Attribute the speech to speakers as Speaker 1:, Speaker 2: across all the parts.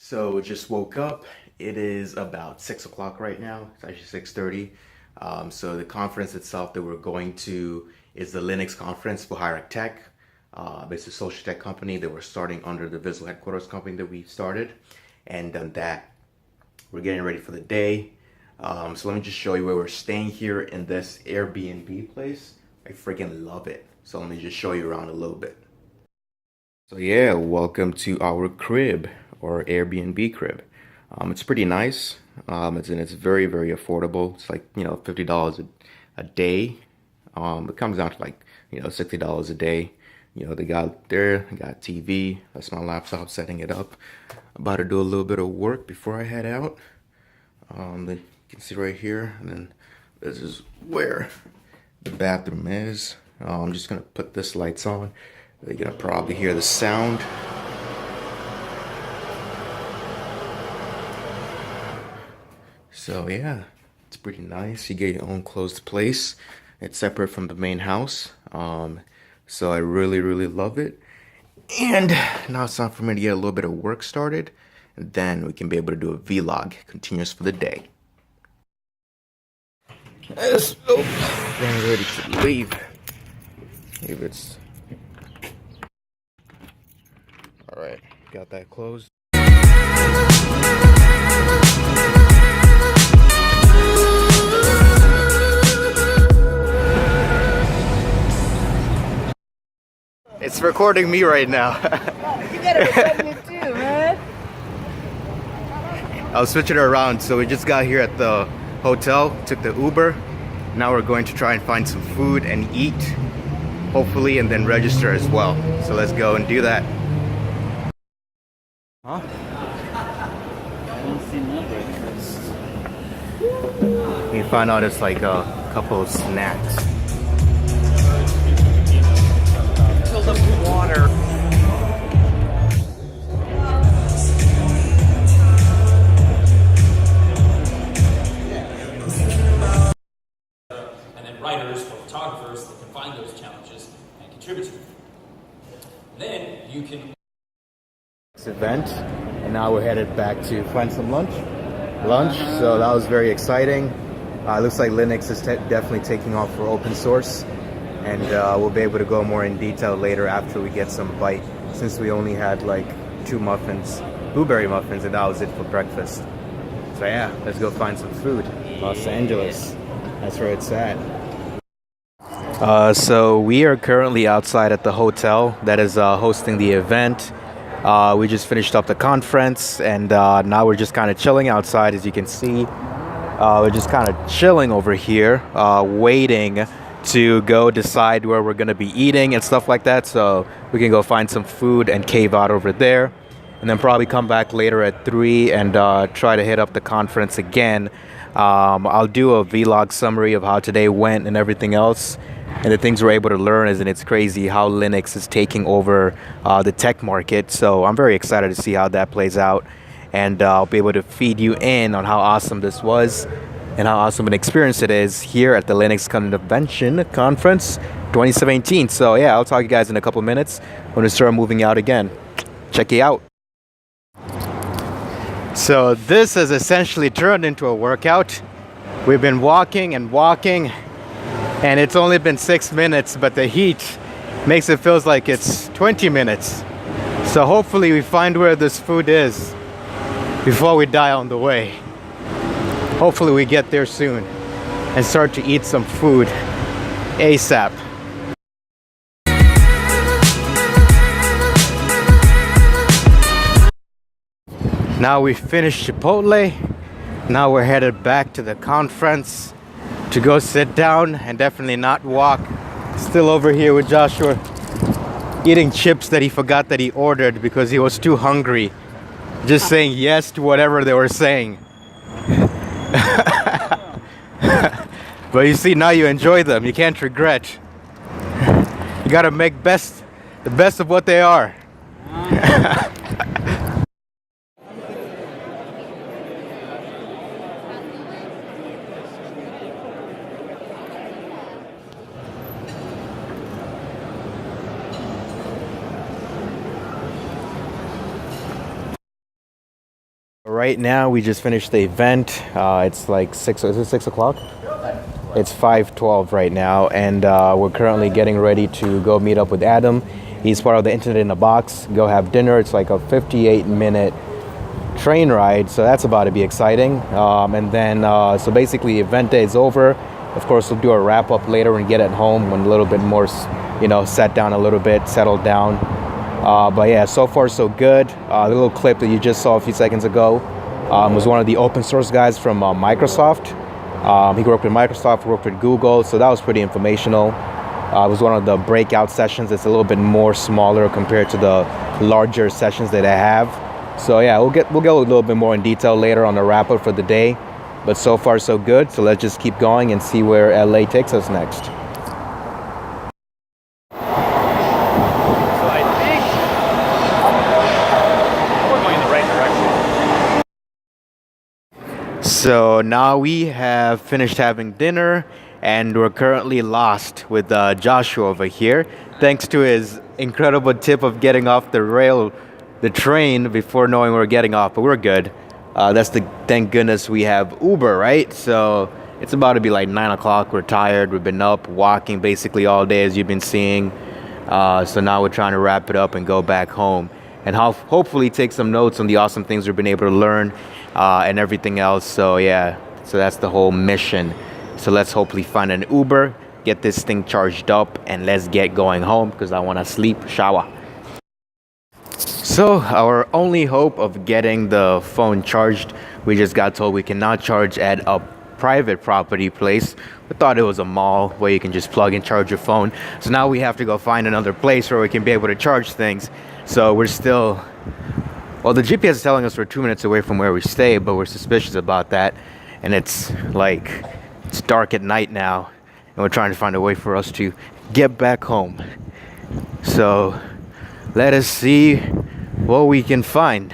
Speaker 1: So just woke up. It is about 6 o'clock right now. It's actually 6:30. So the conference itself that we're going to is the Linux conference for Higher Tech. It's a social tech company that we're starting under the Visual Headquarters company that we started. And that we're getting ready for the day. So let me just show you where we're staying here in this Airbnb place. I freaking love it. So let me just show you around a little bit. So yeah, welcome to our crib or Airbnb crib. It's pretty nice. It's very, very affordable. It's like, $50 a day. It comes down to like, $60 a day. They got TV. That's my laptop setting it up. About to do a little bit of work before I head out. You can see right here, and then this is where the bathroom is. I'm just gonna put this lights on. You're gonna probably hear the sound. So yeah, it's pretty nice. You get your own closed place. It's separate from the main house. So I really, really love it. And now it's time for me to get a little bit of work started. And then we can be able to do a vlog, continuous for the day. Yes. Oh, getting ready to leave. If it's all right, got that closed. It's recording me right now.
Speaker 2: You gotta record me too, man.
Speaker 1: I was switching it around, so we just got here at the hotel, took the Uber. Now we're going to try and find some food and eat, hopefully, and then register as well. So let's go and do that. Huh?
Speaker 2: I don't see no breakfast.
Speaker 1: We find out it's like a couple of snacks.
Speaker 2: Filled up with water.
Speaker 3: And then writers or photographers that can find those challenges and contribute to them. Then you can
Speaker 1: Event, and now we're headed back to find some lunch. So that was very exciting. Looks like Linux is definitely taking off for open source, and we'll be able to go more in detail later after we get some bite, since we only had like 2 muffins, blueberry muffins, and that was it for breakfast. So yeah, let's go find some food. Los Angeles, that's where it's at. So we are currently outside at the hotel that is hosting the event. We just finished up the conference, and now we're just kind of chilling outside. As you can see, we're just kind of chilling over here, waiting to go decide where we're going to be eating and stuff like that. So we can go find some food and cave out over there, and then probably come back later at 3 and try to hit up the conference again. I'll do a vlog summary of how today went and everything else. And the things we're able to learn is, and it's crazy how Linux is taking over the tech market. So I'm very excited to see how that plays out. And I'll be able to feed you in on how awesome this was and how awesome an experience it is here at the Linux Convention Conference 2017. So yeah, I'll talk to you guys in a couple minutes when we start moving out again. Check you out. So this has essentially turned into a workout. We've been walking and walking, and it's only been 6 minutes, but the heat makes it feels like it's 20 minutes. So hopefully we find where this food is before we die on the way. Hopefully we get there soon and start to eat some food ASAP. Now we finished Chipotle. Now we're headed back to the conference to go sit down and definitely not walk. Still over here with Joshua eating chips that he forgot that he ordered because he was too hungry. Just saying yes to whatever they were saying. But you see, now you enjoy them. You can't regret. You gotta make the best of what they are. Right now, we just finished the event. It's like 6, is it 6 o'clock? It's 5:12 right now, and we're currently getting ready to go meet up with Adam. He's part of the Internet in a Box. Go have dinner. It's like a 58-minute train ride, so that's about to be exciting. And then, so basically, the event day is over. Of course, we'll do a wrap up later and get at home when a little bit more, sat down a little bit, settled down. But yeah, so far so good. The little clip that you just saw a few seconds ago was one of the open source guys from Microsoft. He worked with Microsoft, worked with Google, so that was pretty informational. It was one of the breakout sessions. It's a little bit more smaller compared to the larger sessions that I have. So yeah, we'll get a little bit more in detail later on the wrap up for the day. But so far so good. So let's just keep going and see where LA takes us next. So now we have finished having dinner and we're currently lost with Joshua over here. Thanks to his incredible tip of getting off the train before knowing we were getting off, but we're good. Thank goodness we have Uber, right? So it's about to be like 9 o'clock. We're tired. We've been up walking basically all day as you've been seeing. So now we're trying to wrap it up and go back home and hopefully take some notes on the awesome things we've been able to learn and everything else. So yeah, so that's the whole mission. So let's hopefully find an Uber, get this thing charged up, and let's get going home because I want to sleep, shower. So our only hope of getting the phone charged, we just got told we cannot charge at a private property place. We thought it was a mall where you can just plug and charge your phone. So now we have to go find another place where we can be able to charge things. So we're still, well, the GPS is telling us we're 2 minutes away from where we stay, but we're suspicious about that. And it's dark at night now, and we're trying to find a way for us to get back home. So let us see what we can find.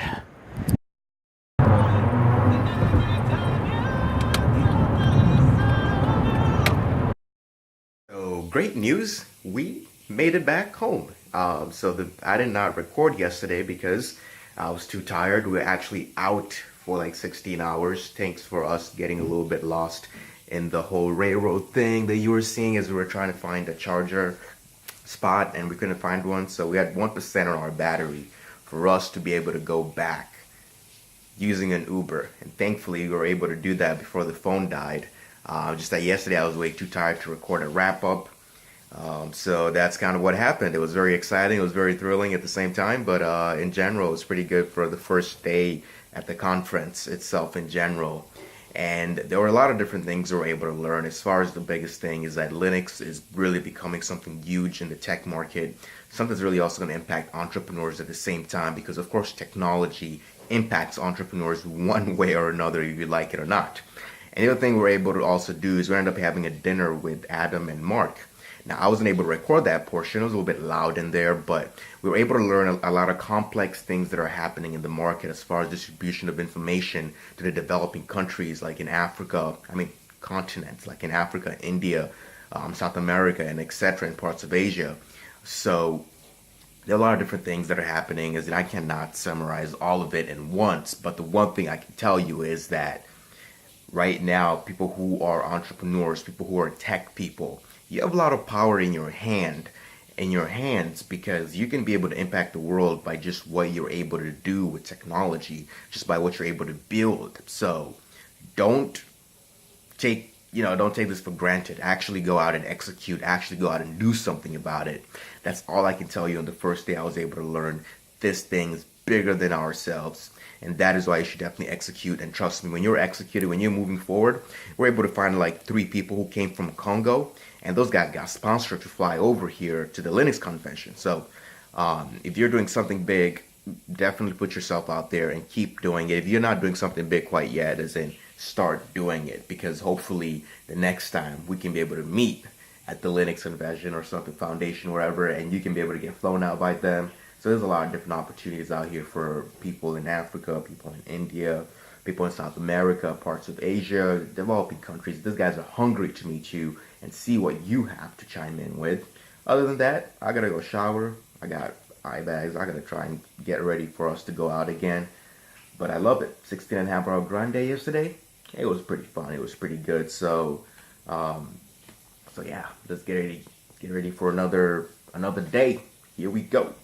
Speaker 1: So great news, we made it back home. I did not record yesterday because I was too tired. We were actually out for like 16 hours. Thanks for us getting a little bit lost in the whole railroad thing that you were seeing as we were trying to find a charger spot and we couldn't find one. So we had 1% on our battery for us to be able to go back using an Uber. And thankfully we were able to do that before the phone died. Just that yesterday I was way too tired to record a wrap up. So that's kind of what happened. It was very exciting. It was very thrilling at the same time. But in general, it was pretty good for the first day at the conference itself in general. And there were a lot of different things we were able to learn. As far as the biggest thing is that Linux is really becoming something huge in the tech market. Something that's really also going to impact entrepreneurs at the same time because, of course, technology impacts entrepreneurs one way or another, if you like it or not. And the other thing we were able to also do is we ended up having a dinner with Adam and Mark. Now, I wasn't able to record that portion. It was a little bit loud in there, but we were able to learn a lot of complex things that are happening in the market as far as distribution of information to the developing countries like in Africa, continents like in Africa, India, South America, and etc. in parts of Asia. So there are a lot of different things that are happening, and I cannot summarize all of it in once, but the one thing I can tell you is that right now, people who are entrepreneurs, people who are tech people, you have a lot of power in your hands because you can be able to impact the world by just what you're able to do with technology, just by what you're able to build. So don't take this for granted. Actually go out and execute, actually go out and do something about it. That's all I can tell you on the first day I was able to learn this thing is bigger than ourselves. And that is why you should definitely execute. And trust me, when you're executing, when you're moving forward, we're able to find like 3 people who came from Congo. And those guys got sponsored to fly over here to the Linux convention. So if you're doing something big, definitely put yourself out there and keep doing it. If you're not doing something big quite yet, as in start doing it. Because hopefully the next time we can be able to meet at the Linux convention or something, foundation, wherever, and you can be able to get flown out by them. So there's a lot of different opportunities out here for people in Africa, people in India, people in South America, parts of Asia, developing countries. These guys are hungry to meet you and see what you have to chime in with. Other than that, I gotta go shower. I got eye bags. I gotta try and get ready for us to go out again. but I love it. 16 and a half hour grande yesterday. It was pretty fun. It was pretty good. So yeah, let's get ready for another day. Here we go.